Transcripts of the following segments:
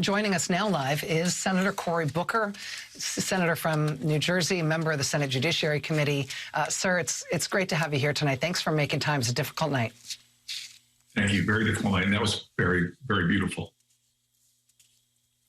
Joining us now live is Senator Cory Booker, senator from New Jersey, member of the Senate Judiciary Committee. Sir, it's great to have you here tonight. Thanks for making time. It's a difficult night. Thank you. Very difficult night. And that was very, very beautiful.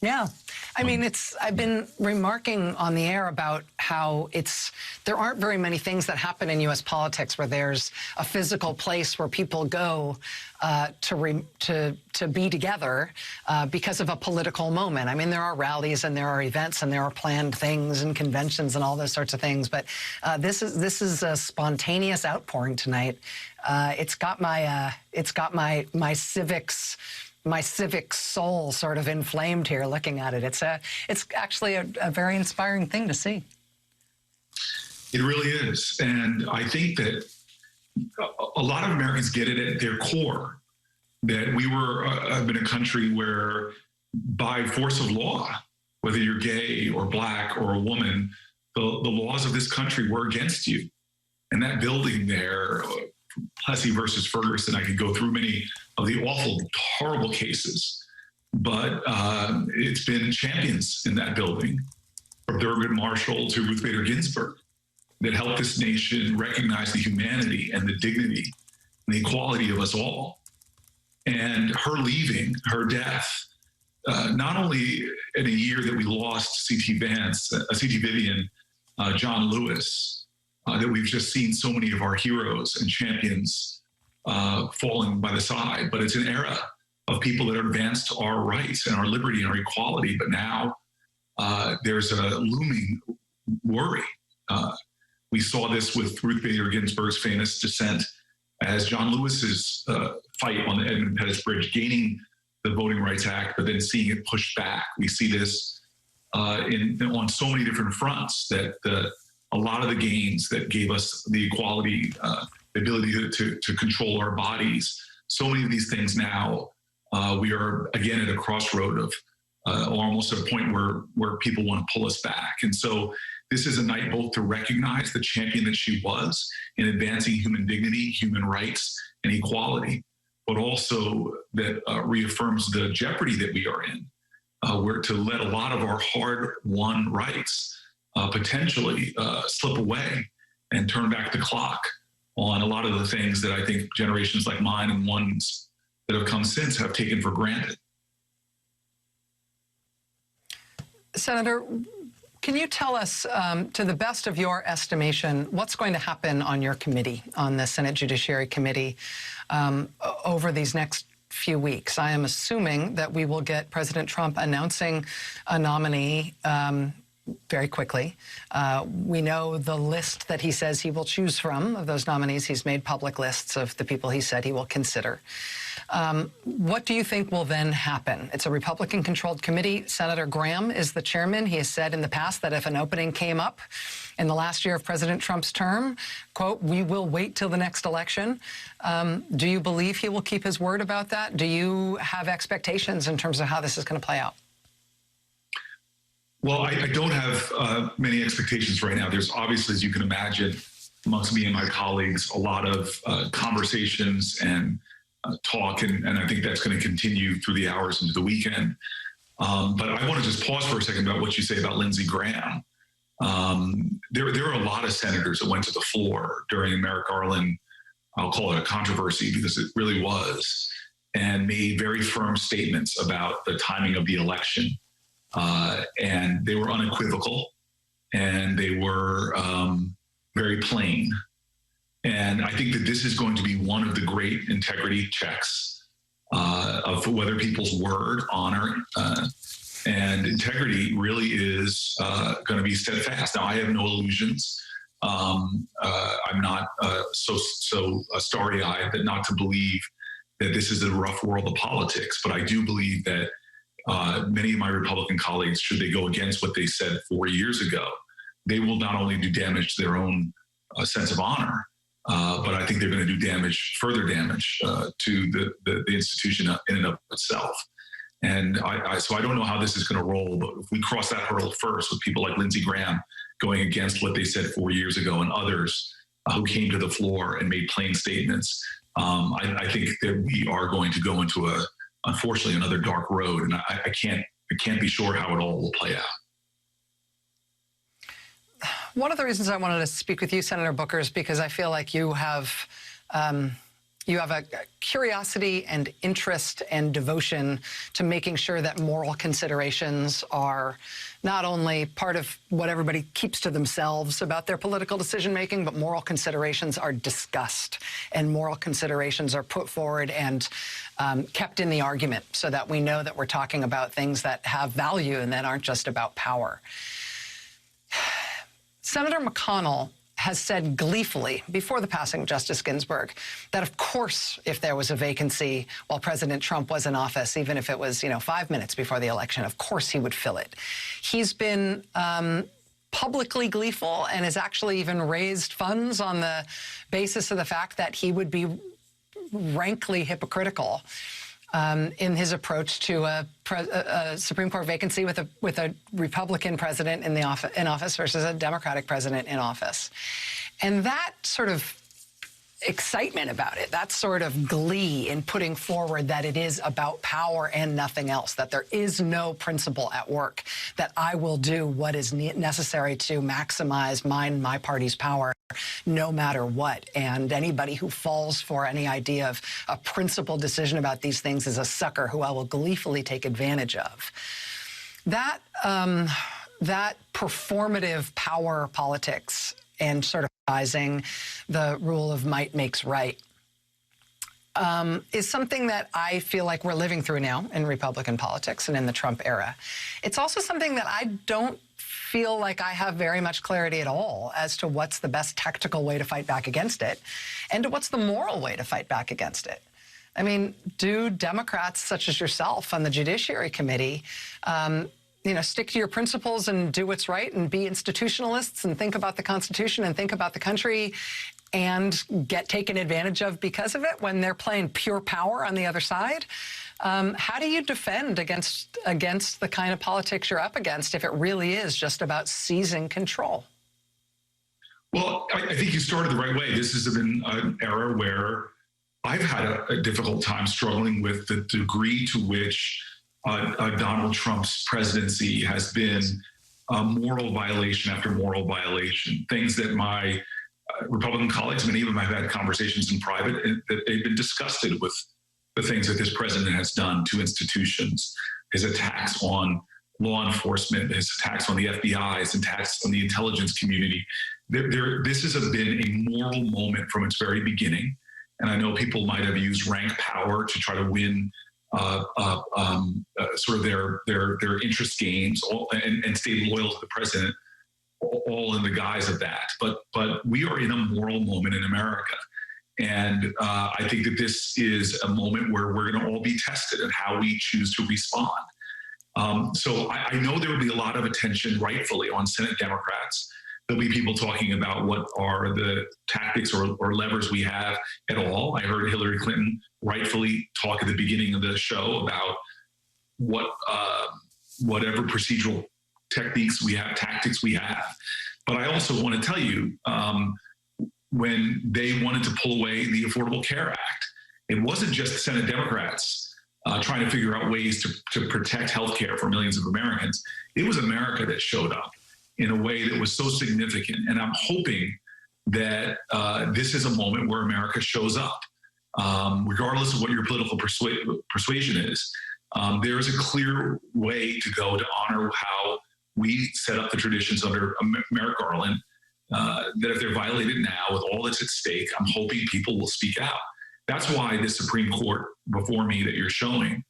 Yeah. I mean, I've been remarking on the air about how there aren't very many things that happen in U.S. politics where there's a physical place where people go to be together because of a political moment. I mean, there are rallies and there are events and there are planned things and conventions and all those sorts of things. But this is a spontaneous outpouring tonight. It's got my civic soul sort of inflamed here looking at it. It's actually a very inspiring thing to see. It really is. And I think that a lot of Americans get it at their core, that we have been a country where by force of law, whether you're gay or black or a woman, the laws of this country were against you. And that building there, Plessy versus Ferguson, I could go through many of the awful, horrible cases, but it's been champions in that building, from Thurgood Marshall to Ruth Bader Ginsburg, that helped this nation recognize the humanity and the dignity and the equality of us all. And her leaving, her death, not only in a year that we lost C.T. Vivian, John Lewis, that we've just seen so many of our heroes and champions falling by the side, but it's an era of people that advanced our rights and our liberty and our equality. But now there's a looming worry. We saw this with Ruth Bader Ginsburg's famous dissent as John Lewis's fight on the Edmund Pettus Bridge, gaining the Voting Rights Act, but then seeing it pushed back. We see this on so many different fronts, that a lot of the gains that gave us the equality, the ability to control our bodies, so many of these things now, we are again at a crossroad of almost at a point where people want to pull us back. And so this is a night both to recognize the champion that she was in advancing human dignity, human rights, and equality, but also that reaffirms the jeopardy that we are in, where to let a lot of our hard-won rights potentially slip away and turn back the clock on a lot of the things that I think generations like mine and ones that have come since have taken for granted. Senator, can you tell us, to the best of your estimation, what's going to happen on your committee, on the Senate Judiciary Committee, over these next few weeks? I am assuming that we will get President Trump announcing a nominee very quickly. We know the list that he says he will choose from of those nominees. He's made public lists of the people he said he will consider. What do you think will then happen? It's a Republican-controlled committee. Senator Graham is the chairman. He has said in the past that if an opening came up in the last year of President Trump's term, quote, we will wait till the next election. Do you believe he will keep his word about that? Do you have expectations in terms of how this is going to play out? Well, I don't have many expectations right now. There's obviously, as you can imagine, amongst me and my colleagues, a lot of conversations and talk, and I think that's going to continue through the hours into the weekend. But I want to just pause for a second about what you say about Lindsey Graham. There are a lot of senators that went to the floor during the Merrick Garland, I'll call it a controversy because it really was, and made very firm statements about the timing of the election. And they were unequivocal, and they were very plain. And I think that this is going to be one of the great integrity checks of whether people's word, honor, and integrity really is going to be steadfast. Now, I have no illusions. I'm not so starry-eyed that not to believe that this is a rough world of politics, but I do believe that many of my Republican colleagues, should they go against what they said 4 years ago, they will not only do damage to their own sense of honor, but I think they're going to do further damage to the institution in and of itself. And so I don't know how this is going to roll, but if we cross that hurdle first with people like Lindsey Graham going against what they said 4 years ago and others who came to the floor and made plain statements, I think that we are going to go into unfortunately, another dark road. And I can't I can't be sure how it all will play out. One of the reasons I wanted to speak with you, Senator Booker, is because I feel like you have a curiosity and interest and devotion to making sure that moral considerations are not only part of what everybody keeps to themselves about their political decision-making, but moral considerations are discussed and moral considerations are put forward and kept in the argument so that we know that we're talking about things that have value and that aren't just about power. Senator McConnell has said gleefully before the passing of Justice Ginsburg that, of course, if there was a vacancy while President Trump was in office, even if it was, 5 minutes before the election, of course he would fill it. He's been publicly gleeful and has actually even raised funds on the basis of the fact that he would be rankly hypocritical in his approach to a Supreme Court vacancy with a Republican president in office versus a Democratic president in office. And that sort of excitement about it, that sort of glee in putting forward that it is about power and nothing else, that there is no principle at work, that I will do what is necessary to maximize my party's power no matter what. And anybody who falls for any idea of a principled decision about these things is a sucker who I will gleefully take advantage of. That performative power politics and sort of the rule of might makes right is something that I feel like we're living through now in Republican politics and in the Trump era. It's also something that I don't feel like I have very much clarity at all as to what's the best tactical way to fight back against it and to what's the moral way to fight back against it. I mean, do Democrats such as yourself on the Judiciary Committee stick to your principles and do what's right and be institutionalists and think about the Constitution and think about the country and get taken advantage of because of it when they're playing pure power on the other side? How do you defend against the kind of politics you're up against if it really is just about seizing control? Well, I think you started the right way. This has been an era where I've had a difficult time struggling with the degree to which Donald Trump's presidency has been moral violation after moral violation. Things that my Republican colleagues, many of them I've had conversations in private, that they've been disgusted with the things that this president has done to institutions, his attacks on law enforcement, his attacks on the FBI, his attacks on the intelligence community. This has been a moral moment from its very beginning. And I know people might have used rank power to try to win sort of their interest gains and stay loyal to the president, all in the guise of that. But we are in a moral moment in America. And I think that this is a moment where we're going to all be tested in how we choose to respond. So I know there will be a lot of attention, rightfully, on Senate Democrats. There'll be people talking about what are the tactics or levers we have at all. I heard Hillary Clinton rightfully talk at the beginning of the show about whatever procedural techniques we have, tactics we have. But I also want to tell you, when they wanted to pull away the Affordable Care Act, it wasn't just Senate Democrats trying to figure out ways to protect health care for millions of Americans. It was America that showed up in a way that was so significant. And I'm hoping that this is a moment where America shows up. Regardless of what your political persuasion is, there is a clear way to go to honor how we set up the traditions under Merrick Garland, that if they're violated now with all that's at stake, I'm hoping people will speak out. That's why the Supreme Court before me that you're showing,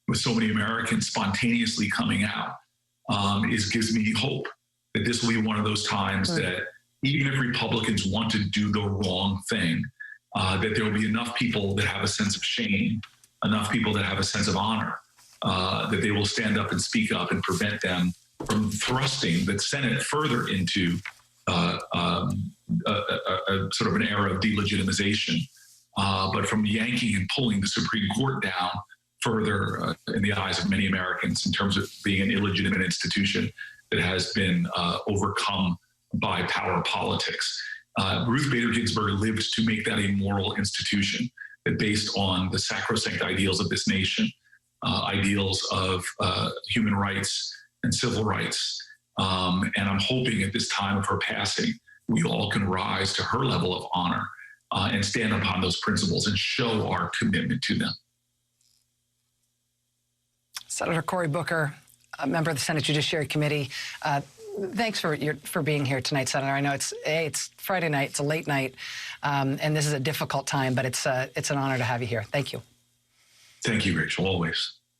with so many Americans spontaneously coming out, gives me hope that this will be one of those times that even if Republicans want to do the wrong thing, that there will be enough people that have a sense of shame, enough people that have a sense of honor, that they will stand up and speak up and prevent them from thrusting the Senate further into a sort of an era of delegitimization, but from yanking and pulling the Supreme Court down further in the eyes of many Americans in terms of being an illegitimate institution that has been overcome by power politics. Ruth Bader Ginsburg lived to make that a moral institution that based on the sacrosanct ideals of this nation, ideals of human rights and civil rights. And I'm hoping at this time of her passing, we all can rise to her level of honor and stand upon those principles and show our commitment to them. Senator Cory Booker, a member of the Senate Judiciary Committee. Thanks for being here tonight, Senator. I know it's Friday night, it's a late night, and this is a difficult time, but it's an honor to have you here. Thank you. Thank you, Rachel, always.